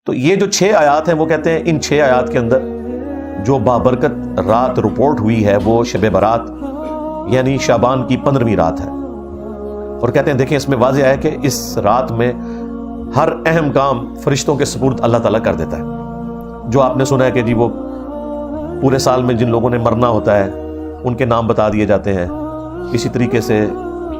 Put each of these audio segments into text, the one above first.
تو یہ جو 6 آیات ہیں وہ کہتے ہیں ان 6 آیات کے اندر جو بابرکت رات رپورٹ ہوئی ہے وہ شب برات یعنی شعبان کی 15ویں رات ہے، اور کہتے ہیں دیکھیں اس میں واضح ہے کہ اس رات میں ہر اہم کام فرشتوں کے سپرد اللہ تعالیٰ کر دیتا ہے۔ جو آپ نے سنا ہے کہ جی وہ پورے سال میں جن لوگوں نے مرنا ہوتا ہے ان کے نام بتا دیے جاتے ہیں، اسی طریقے سے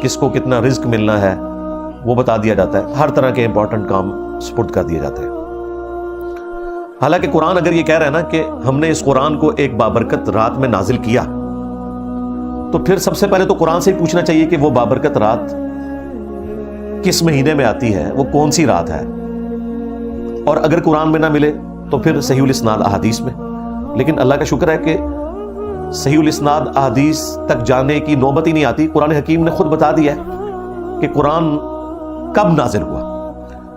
کس کو کتنا رزق ملنا ہے وہ بتا دیا جاتا ہے، ہر طرح کے امپورٹنٹ کام سپرد کر دیے جاتے ہیں۔ حالانکہ قرآن اگر یہ کہہ رہا ہے نا کہ ہم نے اس قرآن کو ایک بابرکت رات میں نازل کیا، تو پھر سب سے پہلے تو قرآن سے ہی پوچھنا چاہیے کہ وہ بابرکت رات کس مہینے میں آتی ہے، وہ کون سی رات ہے، اور اگر قرآن میں نہ ملے تو پھر صحیح الاسناد احادیث میں۔ لیکن اللہ کا شکر ہے کہ صحیح الاسناد احادیث تک جانے کی نوبت ہی نہیں آتی، قرآن حکیم نے خود بتا دیا ہے کہ قرآن کب نازل ہوا۔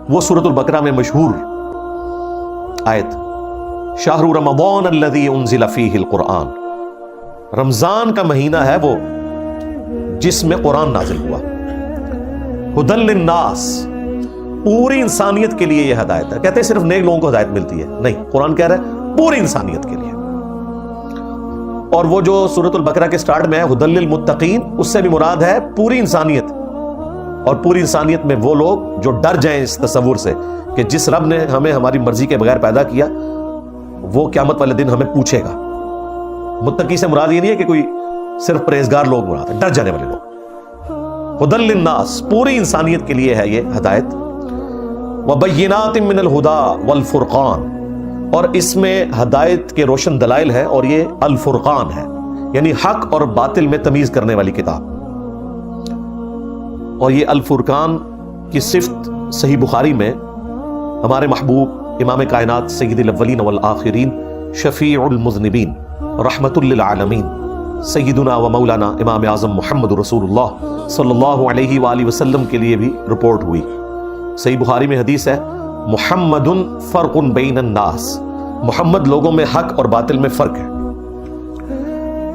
وہ سورۃ البقرہ میں مشہور آیت شہر رمضان الذی انزل فیہ القرآن، رمضان کا مہینہ ہے وہ جس میں قرآن نازل ہوا۔ ہدی للناس، پوری انسانیت کے لیے یہ ہدایت ہے۔ کہتے ہیں صرف نیک لوگوں کو ہدایت ملتی ہے، نہیں، قرآن کہہ رہا ہے پوری انسانیت کے لیے۔ اور وہ جو سورۃ البقرہ کے سٹارٹ میں ہے ہدی للمتقین، اس سے بھی مراد ہے پوری انسانیت، اور پوری انسانیت میں وہ لوگ جو ڈر جائیں اس تصور سے کہ جس رب نے ہمیں ہماری مرضی کے بغیر پیدا کیا وہ قیامت والے دن ہمیں پوچھے گا۔ متقی سے مراد یہ نہیں ہے کہ کوئی صرف پرہیزگار لوگ مراد ہے، ڈر جانے والے لوگ۔ ہدی للناس، پوری انسانیت کے لیے ہے یہ ہدایت۔ وبینات من الہدی والفرقان، اور اس میں ہدایت کے روشن دلائل ہیں، اور یہ الفرقان ہے یعنی حق اور باطل میں تمیز کرنے والی کتاب۔ اور یہ الفرقان کی صفت صحیح بخاری میں ہمارے محبوب امام کائنات سید الاولین والآخرین شفیع المذنبین رحمت للعالمین سیدنا و مولانا امام اعظم محمد رسول اللہ صلی اللہ علیہ وآلہ وسلم کے لیے بھی رپورٹ ہوئی۔ صحیح بخاری میں حدیث ہے محمد فرق بین الناس، محمد لوگوں میں حق اور باطل میں فرق ہے۔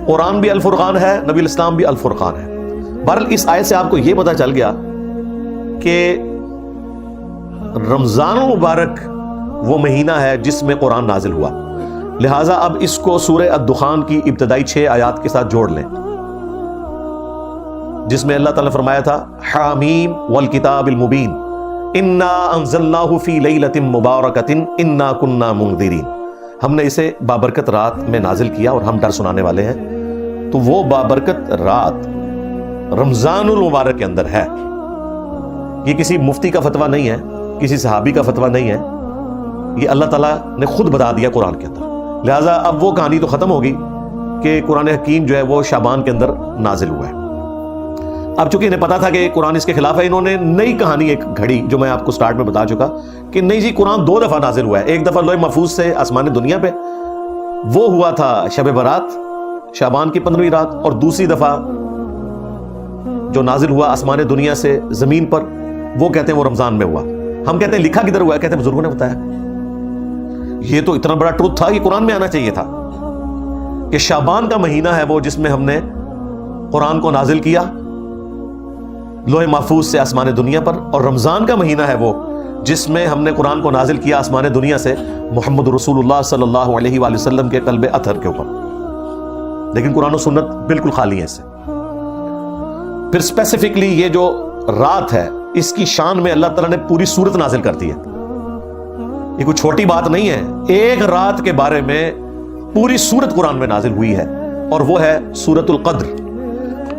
قرآن بھی الفرقان ہے، نبی الاسلام بھی الفرقان ہے۔ بہرحال اس آیت سے آپ کو یہ پتہ چل گیا کہ رمضان المبارک وہ مہینہ ہے جس میں قرآن نازل ہوا، لہٰذا اب اس کو سورہ الدخان کی ابتدائی 6 آیات کے ساتھ جوڑ لیں، جس میں اللہ تعالیٰ نے فرمایا تھا حامیم والکتاب المبین انا انزلناہ فی لیلۃ مبارکۃ انا کنا منذرین، ہم نے اسے بابرکت رات میں نازل کیا اور ہم ڈر سنانے والے ہیں۔ تو وہ بابرکت رات رمضان المبارک کے اندر ہے، یہ کسی مفتی کا فتویٰ نہیں ہے، کسی صحابی کا فتویٰ نہیں ہے، یہ اللہ تعالیٰ نے خود بتا دیا قرآن کے اندر۔ لہٰذا اب وہ کہانی تو ختم ہوگی کہ قرآن حکیم جو ہے وہ شعبان کے اندر نازل ہوا ہے۔ اب چونکہ انہیں پتا تھا کہ قرآن اس کے خلاف ہے، انہوں نے نئی کہانی ایک گھڑی جو میں آپ کو سٹارٹ میں بتا چکا کہ نہیں جی قرآن 2 دفعہ نازل ہوا ہے، ایک دفعہ لوح محفوظ سے آسمان دنیا پہ، وہ ہوا تھا شب برات شعبان کی 15ویں رات، اور دوسری دفعہ جو نازل ہوا آسمان دنیا سے زمین پر وہ کہتے ہیں وہ رمضان میں ہوا۔ ہم کہتے ہیں لکھا کدھر ہوا ہے، کہتے ہیں بزرگوں نے بتایا۔ یہ تو اتنا بڑا ٹروتھ تھا کہ قرآن میں آنا چاہیے تھا کہ شعبان کا مہینہ ہے وہ جس میں ہم نے قرآن کو نازل کیا لوح محفوظ سے آسمان دنیا پر، اور رمضان کا مہینہ ہے وہ جس میں ہم نے قرآن کو نازل کیا آسمان دنیا سے محمد رسول اللہ صلی اللہ علیہ وآلہ وسلم کے قلب اطہر کے اوپر۔ لیکن قرآن و سنت بالکل خالی ہے اس سے۔ پھر اسپیسیفکلی یہ جو رات ہے اس کی شان میں اللہ تعالیٰ نے پوری سورت نازل کر دی ہے، یہ کوئی چھوٹی بات نہیں ہے، ایک رات کے بارے میں پوری سورت قرآن میں نازل ہوئی ہے، اور وہ ہے سورۃ القدر۔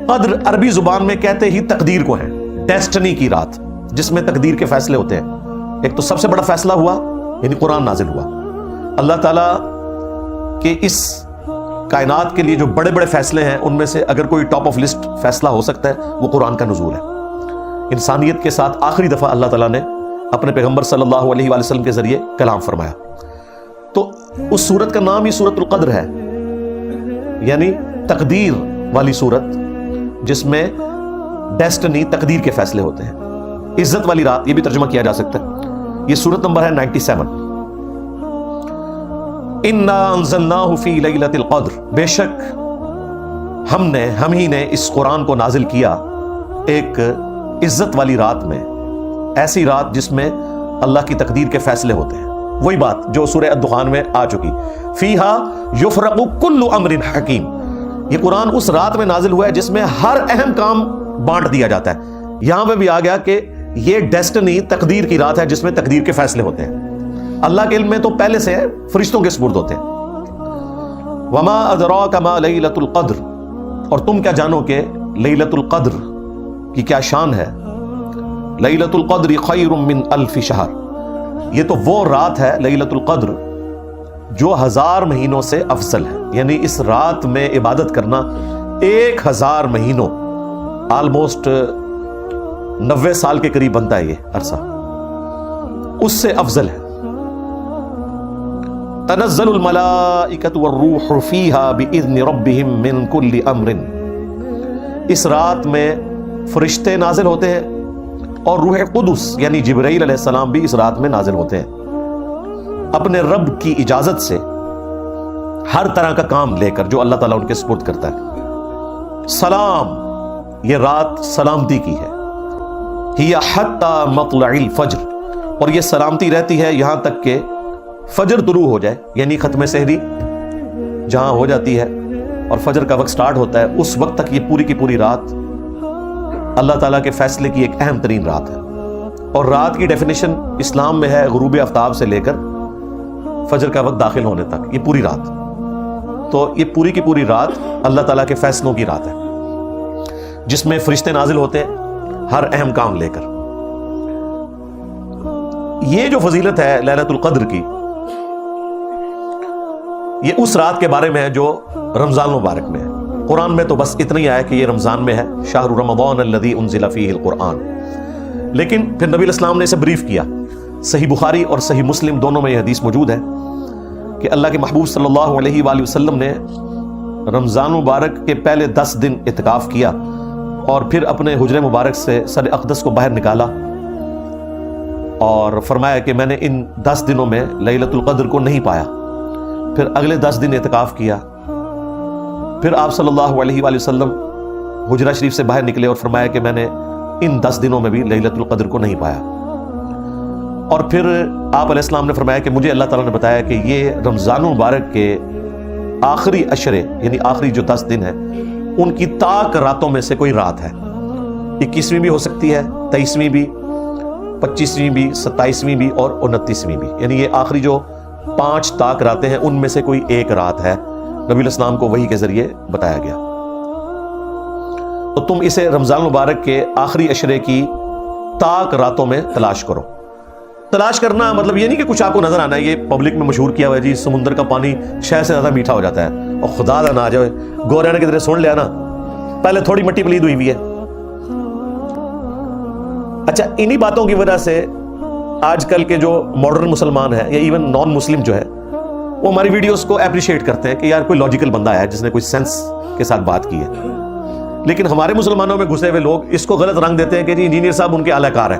قدر عربی زبان میں کہتے ہی تقدیر کو ہے، ڈیسٹنی کی رات جس میں تقدیر کے فیصلے ہوتے ہیں۔ ایک تو سب سے بڑا فیصلہ ہوا یعنی قرآن نازل ہوا۔ اللہ تعالیٰ کے اس کائنات کے لیے جو بڑے بڑے فیصلے ہیں ان میں سے اگر کوئی ٹاپ آف لسٹ فیصلہ ہو سکتا ہے وہ قرآن کا نزول ہے۔ انسانیت کے ساتھ آخری دفعہ اللہ تعالیٰ نے اپنے پیغمبر صلی اللہ علیہ وآلہ وسلم کے ذریعے کلام فرمایا، تو اس سورت کا نام ہی سورۃ القدر ہے، یعنی تقدیر والی سورت جس میں ڈیسٹنی تقدیر کے فیصلے ہوتے ہیں۔ عزت والی رات یہ بھی ترجمہ کیا جا سکتا ہے۔ یہ سورت نمبر ہے 97۔ انا انزلناہ فی لیلۃ القدر، بے شک ہم ہی نے اس قرآن کو نازل کیا ایک عزت والی رات میں، ایسی رات جس میں اللہ کی تقدیر کے فیصلے ہوتے ہیں۔ وہی بات جو سورہ الدخان میں آ چکی، فیہا یفرق کل امر حکیم. یہ قرآن اس رات میں نازل ہوا ہے جس میں ہر اہم کام بانٹ دیا جاتا ہے. یہاں پہ بھی آ گیا کہ یہ ڈیسٹنی، تقدیر کی رات ہے جس میں تقدیر کے فیصلے ہوتے ہیں. اللہ کے علم میں تو پہلے سے فرشتوں کے سپرد ہوتے ہیں. وما ادراک ما لیلۃ القدر، اور تم کیا جانو کہ لیلۃ القدر کی کیا شان ہے. لیلۃ القدر خیر من الف شہر، یہ تو وہ رات ہے لیلۃ القدر جو 1000 مہینوں سے افضل ہے. یعنی اس رات میں عبادت کرنا 1000 مہینوں، آلموسٹ 90 سال کے قریب بنتا ہے یہ عرصہ، اس سے افضل ہے. تنزل الملائکۃ والروح فیہا باذن ربہم من کل امر، اس رات میں فرشتے نازل ہوتے ہیں اور روح قدس یعنی جبرائیل علیہ السلام بھی اس رات میں نازل ہوتے ہیں اپنے رب کی اجازت سے، ہر طرح کا کام لے کر جو اللہ تعالیٰ ان کے سپرد کرتا ہے. سلام، یہ رات سلامتی کی ہے. ہی حتی مطلع الفجر، اور یہ سلامتی رہتی ہے یہاں تک کہ فجر طلوع ہو جائے، یعنی ختم سحری جہاں ہو جاتی ہے اور فجر کا وقت سٹارٹ ہوتا ہے، اس وقت تک یہ پوری کی پوری رات اللہ تعالیٰ کے فیصلے کی ایک اہم ترین رات ہے. اور رات کی ڈیفینیشن اسلام میں ہے غروب آفتاب سے لے کر فجر کا وقت داخل ہونے تک، یہ پوری رات. تو یہ پوری کی پوری رات اللہ تعالیٰ کے فیصلوں کی رات ہے جس میں فرشتے نازل ہوتے ہیں ہر اہم کام لے کر. یہ جو فضیلت ہے لیلۃ القدر کی، یہ اس رات کے بارے میں ہے جو رمضان مبارک میں ہے. قرآن میں تو بس اتنا ہی آیا کہ یہ رمضان میں ہے، شہر رمضان الذی انزل فیہ القرآن. لیکن پھر نبی علیہ السلام نے اسے بریف کیا. صحیح بخاری اور صحیح مسلم دونوں میں یہ حدیث موجود ہے کہ اللہ کے محبوب صلی اللہ علیہ وآلہ وسلم نے رمضان مبارک کے پہلے 10 دن اعتکاف کیا اور پھر اپنے حجرے مبارک سے سر اقدس کو باہر نکالا اور فرمایا کہ میں نے ان 10 دنوں میں لیلۃ القدر کو نہیں پایا. پھر اگلے 10 دن اعتکاف کیا، پھر آپ صلی اللہ علیہ وآلہ وسلم حجرہ شریف سے باہر نکلے اور فرمایا کہ میں نے ان 10 دنوں میں بھی لیلۃ القدر کو نہیں پایا. اور پھر آپ علیہ السلام نے فرمایا کہ مجھے اللہ تعالیٰ نے بتایا کہ یہ رمضان مبارک کے آخری عشرے یعنی آخری جو 10 دن ہیں ان کی طاق راتوں میں سے کوئی رات ہے. 21ویں بھی ہو سکتی ہے، 23ویں بھی، 25ویں بھی، 27ویں بھی اور 29ویں بھی. یعنی یہ آخری جو 5 طاق راتیں ہیں ان میں سے کوئی ایک رات ہے. نبی علیہ السلام کو وحی کے ذریعے بتایا گیا. تو تم اسے رمضان مبارک کے آخری عشرے کی طاق راتوں میں تلاش کرو. تلاش کرنا مطلب یہ نہیں کہ کچھ آپ کو نظر آنا ہے. یہ پبلک میں مشہور کیا ہوا ہے جی سمندر کا پانی شہد سے زیادہ میٹھا ہو جاتا ہے، اور خدا نہ آ جائے گوریا نے کدھر سن لیا نا پہلے تھوڑی مٹی پلید ہوئی ہے. اچھا، انہی باتوں کی وجہ سے آج کل کے جو ماڈرن مسلمان ہیں یا ایون نان مسلم جو ہے وہ ہماری ویڈیوز کو اپریشیٹ کرتے ہیں کہ یار کوئی لاجیکل بندہ ہے جس نے کوئی سینس کے ساتھ بات کی ہے. لیکن ہمارے مسلمانوں میں گھسے ہوئے لوگ اس کو غلط رنگ دیتے ہیں کہ جی انجینئر صاحب ان کے اعلی کار ہیں.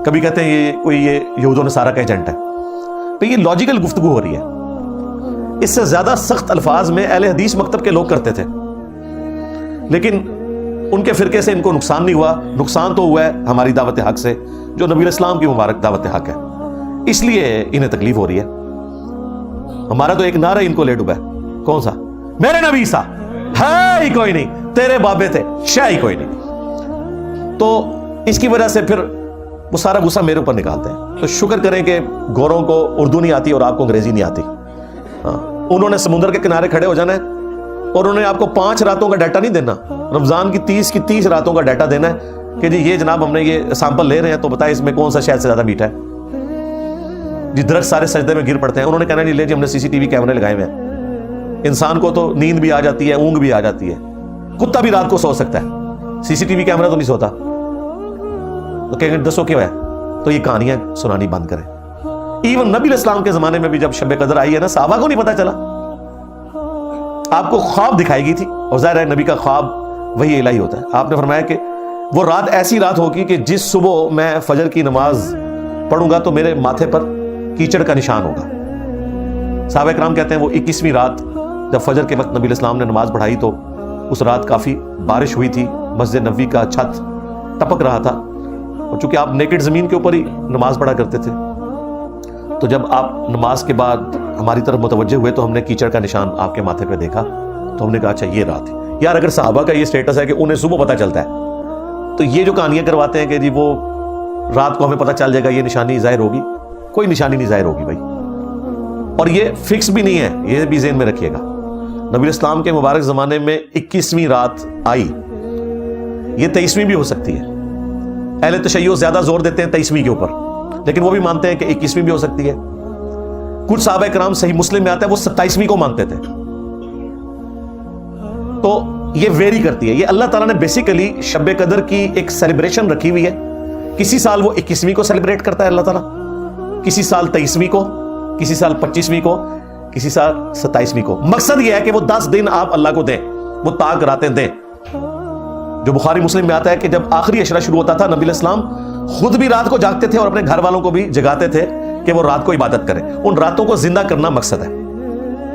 کبھی کہتے ہیں یہ کوئی یہود و نصارہ کا ایجنٹ ہے. تو یہ لاجیکل گفتگو ہو رہی ہے. اس سے زیادہ سخت الفاظ میں اہل حدیث مکتب کے لوگ کرتے تھے، لیکن ان کے فرقے سے ان کو نقصان نہیں ہوا. نقصان تو ہوا ہے ہماری دعوت حق سے جو نبی علیہ السلام کی مبارک دعوت حق ہے، اس لیے انہیں تکلیف ہو رہی ہے. ہمارا تو ایک نعرہ ان کو لے ڈوبا ہے، کون سا؟ میرے نبی سا ہے ہی کوئی نہیں، تیرے بابے تھے شے ہی کوئی نہیں. تو اس کی وجہ سے پھر وہ سارا غصہ میرے اوپر نکالتے ہیں. تو شکر کریں کہ گوروں کو اردو نہیں آتی اور آپ کو انگریزی نہیں آتی. انہوں نے سمندر کے کنارے کھڑے ہو جانا ہے اور انہوں نے آپ کو 5 راتوں کا ڈیٹا نہیں دینا، رمضان کی 30 راتوں کا ڈیٹا دینا ہے کہ جی یہ جناب ہم نے یہ سیمپل لے رہے ہیں تو بتائیں اس میں کون سا شہد سے زیادہ میٹھا ہے. جی درخت سارے سجدے میں گر پڑتے ہیں. انہوں نے کہنا نہیں لے جی ہم نے CCTV کیمرے لگائے ہوئے ہیں. انسان کو تو نیند بھی آ جاتی ہے، اونگ بھی آ جاتی ہے. کتا بھی رات کو سو سکتا ہے، CCTV کیمرہ تو نہیں سوتا. تو کہیں گے دسو کیوں ہے؟ تو یہ کہانیاں سنانی بند کریں. ایون نبی علیہ السلام کے زمانے میں بھی جب شب قدر آئی ہے نا، صحابہ کو نہیں پتا چلا. آپ کو خواب دکھائی گئی تھی اور ظاہر ہے نبی کا خواب وہی الہی ہوتا ہے. آپ نے فرمایا کہ وہ رات ایسی رات ہوگی کہ جس صبح میں فجر کی نماز پڑھوں گا تو میرے ماتھے پر کیچڑ کا نشان ہوگا. صحابہ کرام کہتے ہیں وہ 21ویں رات جب فجر کے وقت نبی علیہ السلام نے نماز پڑھائی تو اس رات کافی بارش ہوئی تھی، مسجد نبوی کا چھت ٹپک رہا تھا، اور چونکہ آپ نیکڈ زمین کے اوپر ہی نماز پڑھا کرتے تھے تو جب آپ نماز کے بعد ہماری طرف متوجہ ہوئے تو ہم نے کیچڑ کا نشان آپ کے ماتھے پہ دیکھا، تو ہم نے کہا اچھا یہ رات ہے۔ یار اگر صحابہ کا یہ سٹیٹس ہے کہ انہیں صبح پتہ چلتا ہے، تو یہ جو کہانیاں کرواتے ہیں کہ جی وہ رات کو ہمیں پتہ چل جائے گا، یہ نشانی ظاہر ہوگی، کوئی نشانی نہیں ظاہر ہوگی بھائی، اور یہ فکس بھی نہیں ہے، یہ بھی ذہن میں رکھیے گا۔ نبی اسلام کے مبارک زمانے میں 21ویں رات آئی، یہ 23ویں بھی ہو سکتی ہے۔ اہل تشیع زیادہ زور دیتے ہیں 23ویں کے اوپر، لیکن وہ بھی مانتے ہیں کہ 21ویں بھی ہو سکتی ہے۔ کچھ صحابہ کرام، صحیح مسلم میں آتا ہے، وہ 27ویں کو مانتے تھے۔ تو یہ ویری کرتی ہے۔ یہ اللہ تعالیٰ نے بیسیکلی شب قدر کی ایک سیلیبریشن رکھی ہوئی ہے۔ کسی سال وہ 21ویں کو سیلیبریٹ کرتا ہے اللہ تعالیٰ، کسی سال 23ویں کو، کسی سال 25ویں کو، کسی سال 27ویں کو۔ مقصد یہ ہے کہ وہ 10 دن آپ اللہ کو دیں، وہ طاق راتیں دیں۔ جو بخاری مسلم میں آتا ہے کہ جب آخری عشرہ شروع ہوتا تھا، نبی علیہ السلام خود بھی رات کو جاگتے تھے اور اپنے گھر والوں کو بھی جگاتے تھے کہ وہ رات کو عبادت کریں۔ ان راتوں کو زندہ کرنا مقصد ہے،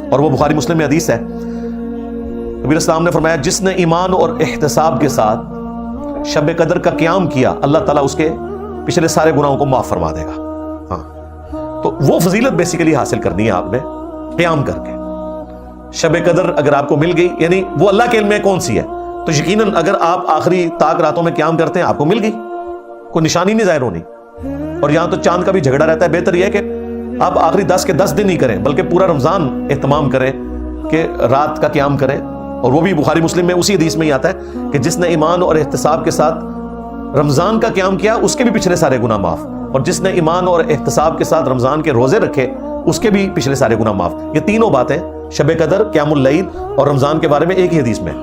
اور وہ بخاری مسلم میں حدیث ہے۔ نبی علیہ السلام نے فرمایا جس نے ایمان اور احتساب کے ساتھ شب قدر کا قیام کیا، اللہ تعالیٰ اس کے پچھلے سارے گناہوں کو معاف فرما دے گا۔ ہاں، تو وہ فضیلت بیسیکلی حاصل کرنی ہے آپ نے قیام کر کے۔ شب قدر اگر آپ کو مل گئی، یعنی وہ اللہ کے علم میں کون سی ہے، تو یقیناً اگر آپ آخری طاق راتوں میں قیام کرتے ہیں، آپ کو مل گئی، کوئی نشانی نہیں ظاہر ہونی۔ اور یہاں تو چاند کا بھی جھگڑا رہتا ہے، بہتر یہ ہے کہ آپ آخری 10 کے 10 دن ہی کریں، بلکہ پورا رمضان اہتمام کریں کہ رات کا قیام کریں۔ اور وہ بھی بخاری مسلم میں اسی حدیث میں ہی آتا ہے کہ جس نے ایمان اور احتساب کے ساتھ رمضان کا قیام کیا، اس کے بھی پچھلے سارے گناہ معاف، اور جس نے ایمان اور احتساب کے ساتھ رمضان کے روزے رکھے، اس کے بھی پچھلے سارے گناہ معاف۔ یہ تینوں باتیں شب قدر، قیام اللیل اور رمضان کے بارے میں ایک ہی حدیث میں